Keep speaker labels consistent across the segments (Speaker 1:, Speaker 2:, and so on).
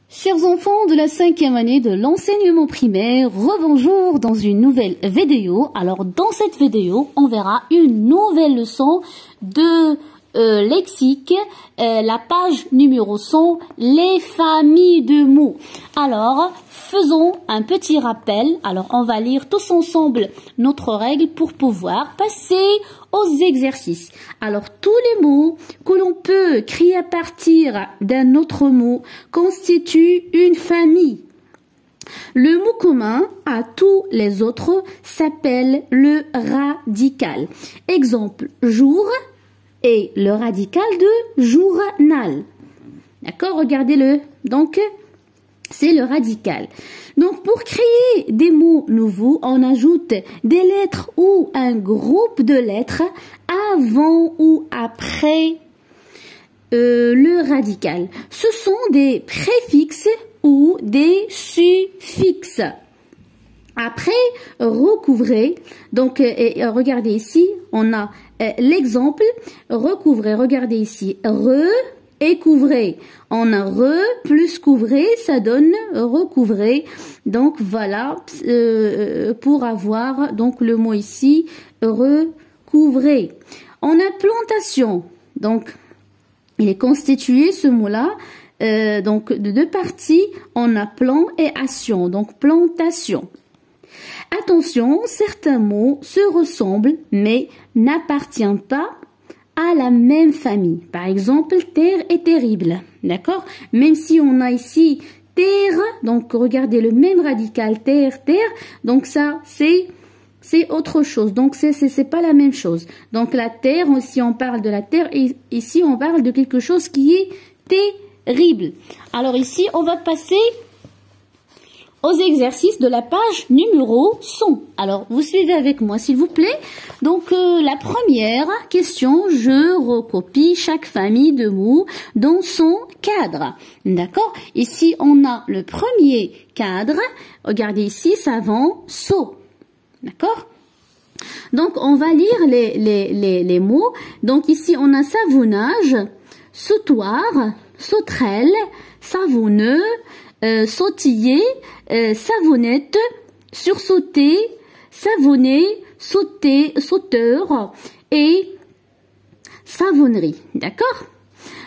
Speaker 1: Chers enfants de la 5e année de l'enseignement primaire, rebonjour dans une nouvelle vidéo. Alors dans cette vidéo, on verra une nouvelle leçon de lexique, la page numéro 100, les familles de mots. Alors, faisons un petit rappel. Alors, on va lire tous ensemble notre règle pour pouvoir passer aux exercices. Alors, tous les mots que l'on peut créer à partir d'un autre mot constituent une famille. Le mot commun à tous les autres s'appelle le radical. Exemple, jour et le radical de journal. D'accord, regardez-le. Donc, c'est le radical. Donc, pour créer des mots nouveaux, on ajoute des lettres ou un groupe de lettres avant ou après le radical. Ce sont des préfixes ou des suffixes. Après, recouvrer. Donc, regardez ici, on a l'exemple. Recouvrer, regardez ici. Et couvrer. On a plus couvrer, ça donne recouvrer. Donc, voilà, pour avoir donc le mot ici, recouvrer. On a plantation. Donc, il est constitué, ce mot-là, donc de deux parties. On a plan et action. Donc, plantation. Attention, certains mots se ressemblent, mais n'appartiennent pas à la même famille. Par exemple, terre et terrible. D'accord? Même si on a ici terre, donc regardez le même radical, terre, terre. Donc ça, c'est autre chose. Donc c'est pas la même chose. Donc la terre, ici on parle de la terre et ici on parle de quelque chose qui est terrible. Alors ici, on va passer aux exercices de la page numéro 100. Alors, vous suivez avec moi, s'il vous plaît. Donc, la première question, je recopie chaque famille de mots dans son cadre. D'accord? Ici, on a le premier cadre. Regardez ici, savon, seau. D'accord? Donc, on va lire les mots. Donc, ici, on a savonnage, sautoir, sauterelle, savonneux, sautiller, savonnette, sursauter, savonner, sauter, sauteur et savonnerie. D'accord?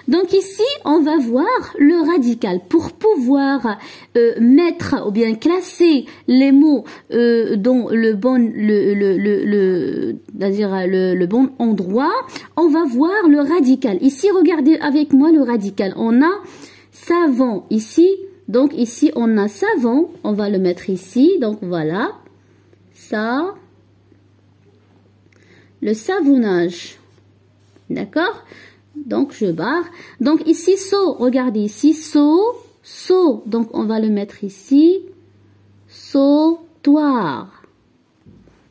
Speaker 1: Donc ici, on va voir le radical. Pour pouvoir mettre ou bien classer les mots dans le bon endroit, on va voir le radical. Ici, regardez avec moi le radical. On a savon ici. Donc ici, on a savon, on va le mettre ici, donc voilà, ça, le savonnage, d'accord? Donc je barre, donc ici, seau, regardez ici, seau, seau, donc on va le mettre ici, sautoir,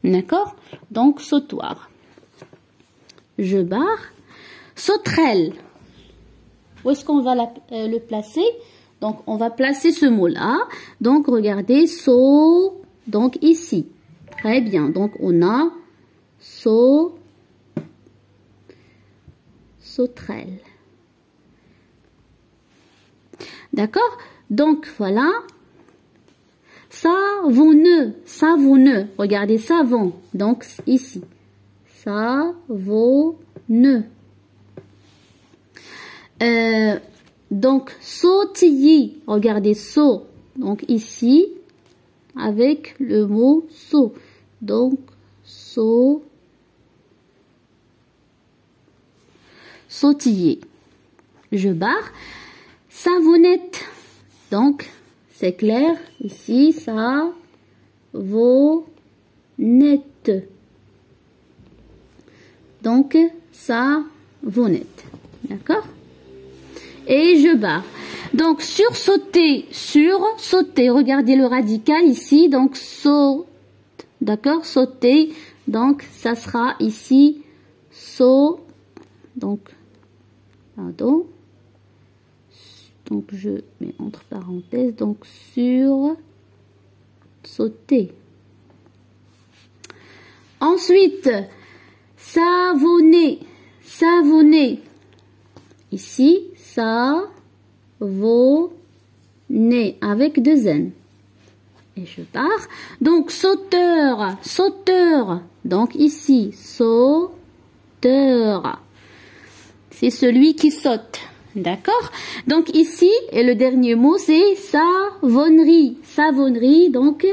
Speaker 1: d'accord? Donc sautoir, je barre, sauterelle, où est-ce qu'on va le placer? Donc, on va placer ce mot-là. Donc, regardez, saut, donc ici. Très bien. Donc, on a saut, sauterelle. D'accord? Donc, voilà. Savonneux, savonneux. Regardez, savon. Donc, ici. Savonneux. Donc, sautiller, regardez, saut, donc ici, avec le mot saut. Donc, sautiller. Je barre. Savonnette, donc, c'est clair, ici, savonnette. Donc, savonnette. D'accord? Et je barre. Donc, sursauter, sauter. Regardez le radical ici. Donc, saute. D'accord? Sauter. Donc, ça sera ici, saut. Donc, pardon. Donc, je mets entre parenthèses. Donc, sauter. Ensuite, savonner. Savonner. Ici, savonner. né avec 2 N. Et je pars. Donc, sauteur, sauteur. Donc, ici, sauteur. C'est celui qui saute. D'accord? Donc, ici, et le dernier mot, c'est savonnerie. Savonnerie. Donc,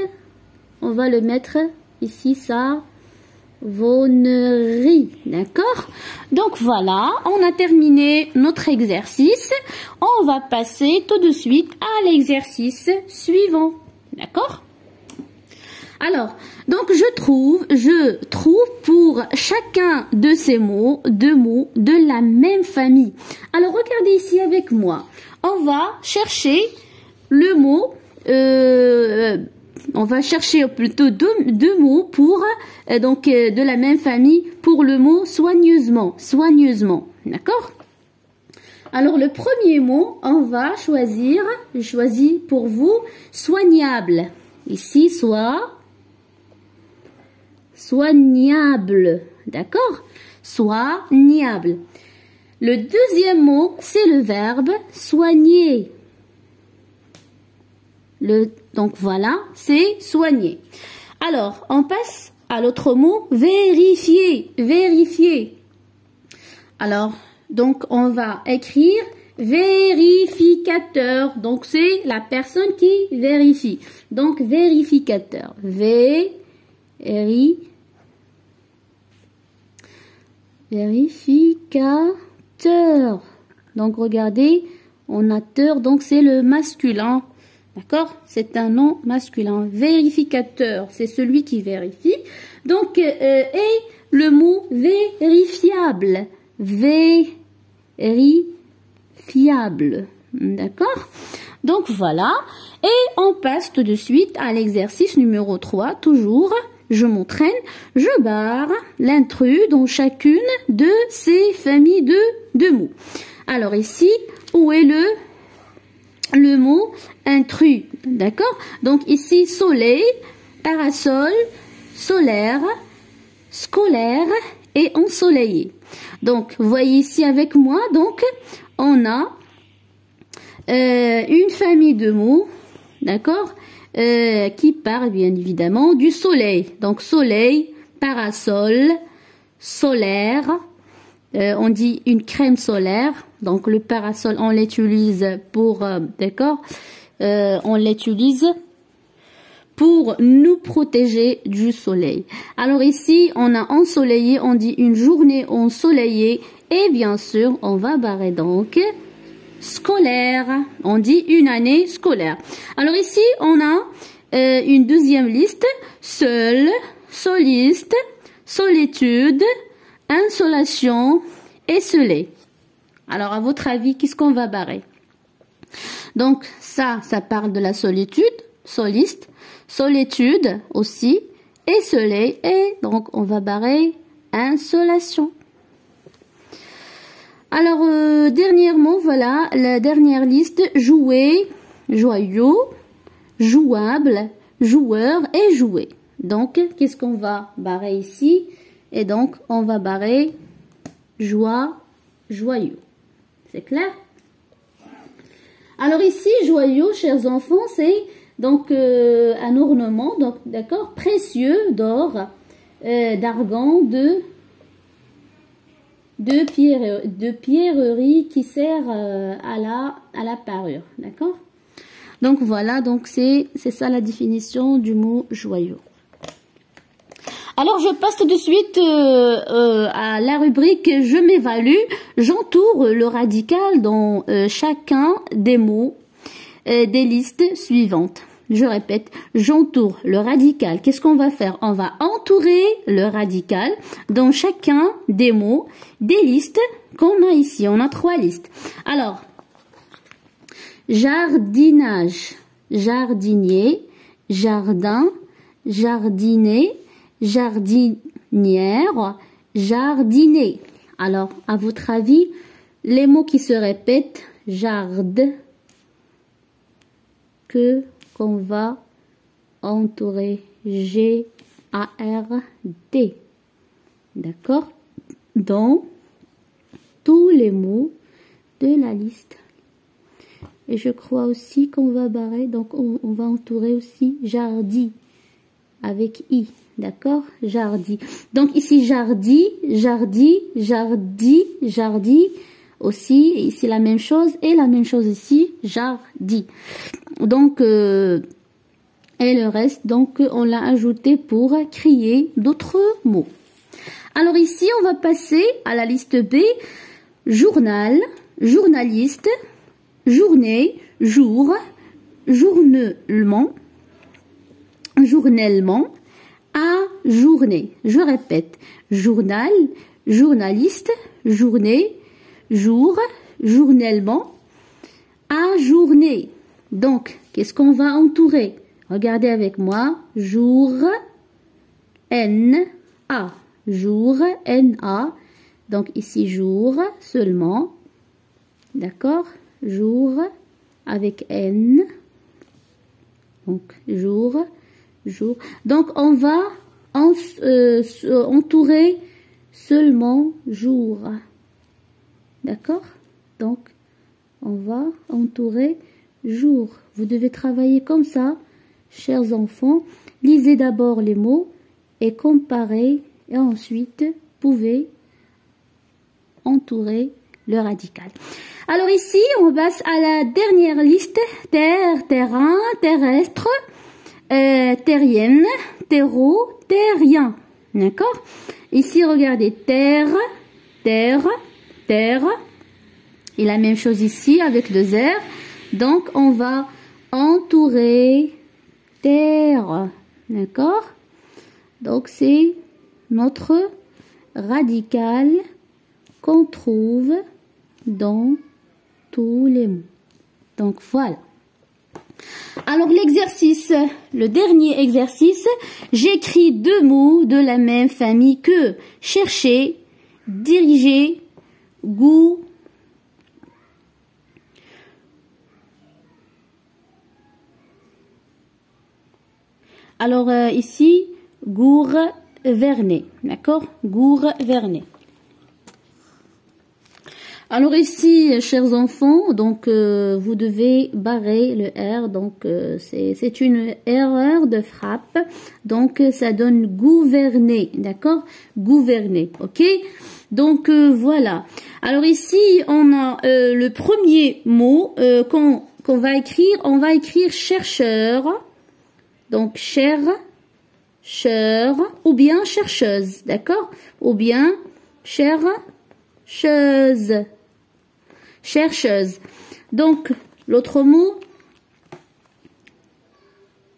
Speaker 1: on va le mettre ici, savonnerie. D'accord? Donc, voilà. On a terminé notre exercice. On va passer tout de suite à l'exercice suivant. D'accord? Alors, donc je trouve pour chacun de ces mots, 2 mots de la même famille. Alors, regardez ici avec moi. On va chercher le mot, on va chercher plutôt deux mots pour, de la même famille pour le mot soigneusement. Soigneusement. D'accord? Alors, le premier mot, on va choisir, je choisis pour vous, soignable. Ici, soignable. D'accord? Soignable. Le deuxième mot, c'est le verbe soigner. Donc, voilà, c'est soigner. Alors, on passe à l'autre mot, vérifier. Vérifier. Alors, donc, on va écrire vérificateur. Donc, c'est la personne qui vérifie. Donc, vérificateur. Vérificateur. Donc, regardez, on a teur, donc c'est le masculin. D'accord? C'est un nom masculin. Vérificateur, c'est celui qui vérifie. Donc, et le mot vérifiable. Vérifiable. D'accord? Donc, voilà. Et on passe tout de suite à l'exercice numéro 3. Toujours, je m'entraîne. Je barre l'intrus dans chacune de ces familles de mots. Alors, ici, où est le mot intrus? D'accord? Donc, ici, soleil, parasol, solaire, scolaire et ensoleillé. Donc, vous voyez ici avec moi, donc, on a une famille de mots, d'accord, qui part bien évidemment du soleil. Donc, soleil, parasol, solaire, on dit une crème solaire. Donc, le parasol, on l'utilise pour, d'accord, on l'utilise pour nous protéger du soleil. Alors ici, on a ensoleillé, on dit une journée ensoleillée. Et bien sûr, on va barrer donc scolaire. On dit une année scolaire. Alors ici, on a une deuxième liste. Seul, soliste, solitude, insolation et soleil. Alors, à votre avis, qu'est-ce qu'on va barrer? Donc, ça parle de la solitude, soliste, solitude aussi, et soleil, et donc on va barrer insolation. Alors, dernièrement, voilà, la dernière liste, jouer, joyau, jouable, joueur et jouer. Donc, qu'est-ce qu'on va barrer ici? Et donc, on va barrer joie, joyau. C'est clair? Alors ici, joyau, chers enfants, c'est donc un ornement, donc d'accord, précieux d'or, d'argent, de pierrerie qui sert à la parure, d'accord? Donc voilà, donc c'est ça la définition du mot joyau. Alors je passe tout de suite à la rubrique je m'évalue. J'entoure le radical dans chacun des mots des listes suivantes. Je répète, j'entoure le radical. Qu'est-ce qu'on va faire? On va entourer le radical dans chacun des mots des listes qu'on a ici. On a 3 listes. Alors, jardinage, jardinier, jardin, jardiner, jardinière, jardiner. Alors, à votre avis, les mots qui se répètent, jarde, qu'on va entourer, G-A-R-D. D'accord? Dans tous les mots de la liste. Et je crois aussi qu'on va barrer, donc on va entourer aussi jardi avec i, d'accord? Jardi. Donc ici jardi, jardi, jardi, jardi aussi. Ici la même chose et la même chose ici, jardi. Donc et le reste, donc on l'a ajouté pour créer d'autres mots. Alors ici on va passer à la liste B. Journal, journaliste, journée, jour, journellement, journellement, ajourner. Je répète, journal, journaliste, journée, jour, journellement, ajourner. Donc, qu'est-ce qu'on va entourer? Regardez avec moi, jour, N-A, jour, N-A. Donc ici, jour seulement, d'accord? Jour avec N, donc jour, jour. Donc on va entourer seulement jour, d'accord? Donc on va entourer jour. Vous devez travailler comme ça, chers enfants. Lisez d'abord les mots et comparez, et ensuite pouvez entourer le radical. Alors ici, on passe à la dernière liste. Terre, terrain, terrestre, terrienne, terreau, terrien. D'accord? Ici, regardez, terre, terre, terre. Et la même chose ici avec 2 R. Donc, on va entourer terre. D'accord? Donc, c'est notre radical qu'on trouve dans tous les mots. Donc voilà. Alors l'exercice, le dernier exercice, j'écris 2 mots de la même famille que chercher, diriger, goût. Alors ici, gouverner, d'accord? Gouverner. Alors ici, chers enfants, donc vous devez barrer le R, donc c'est une erreur de frappe, donc ça donne gouverner, d'accord? Gouverner, ok? Donc voilà. Alors ici, on a le premier mot qu'on va écrire, on va écrire chercheur, donc chercheur, ou bien chercheuse, d'accord? Ou bien chercheuse. Chercheuse. Donc, l'autre mot,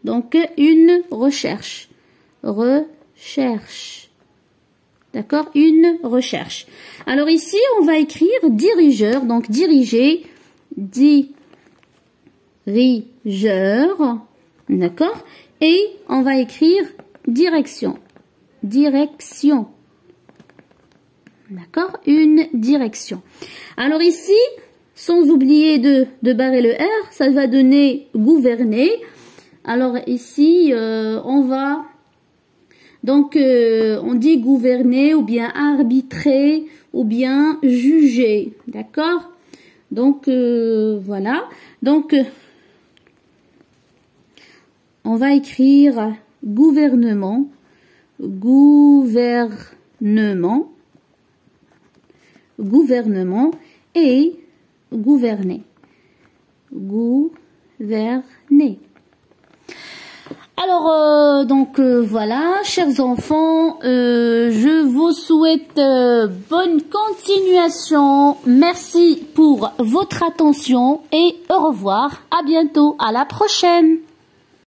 Speaker 1: donc une recherche. Recherche. D'accord? Une recherche. Alors ici, on va écrire dirigeur. Donc, diriger. Dirigeur. D'accord? Et on va écrire direction. Direction. D'accord? Une direction. Alors ici, sans oublier de barrer le R, ça va donner gouverner. Alors ici, on va, donc on dit gouverner ou bien arbitrer ou bien juger. D'accord? Donc voilà. Donc on va écrire gouvernement, gouvernement, gouvernement et gouverner. Gouverner. Alors, donc voilà, chers enfants, je vous souhaite bonne continuation. Merci pour votre attention et au revoir. À bientôt, à la prochaine.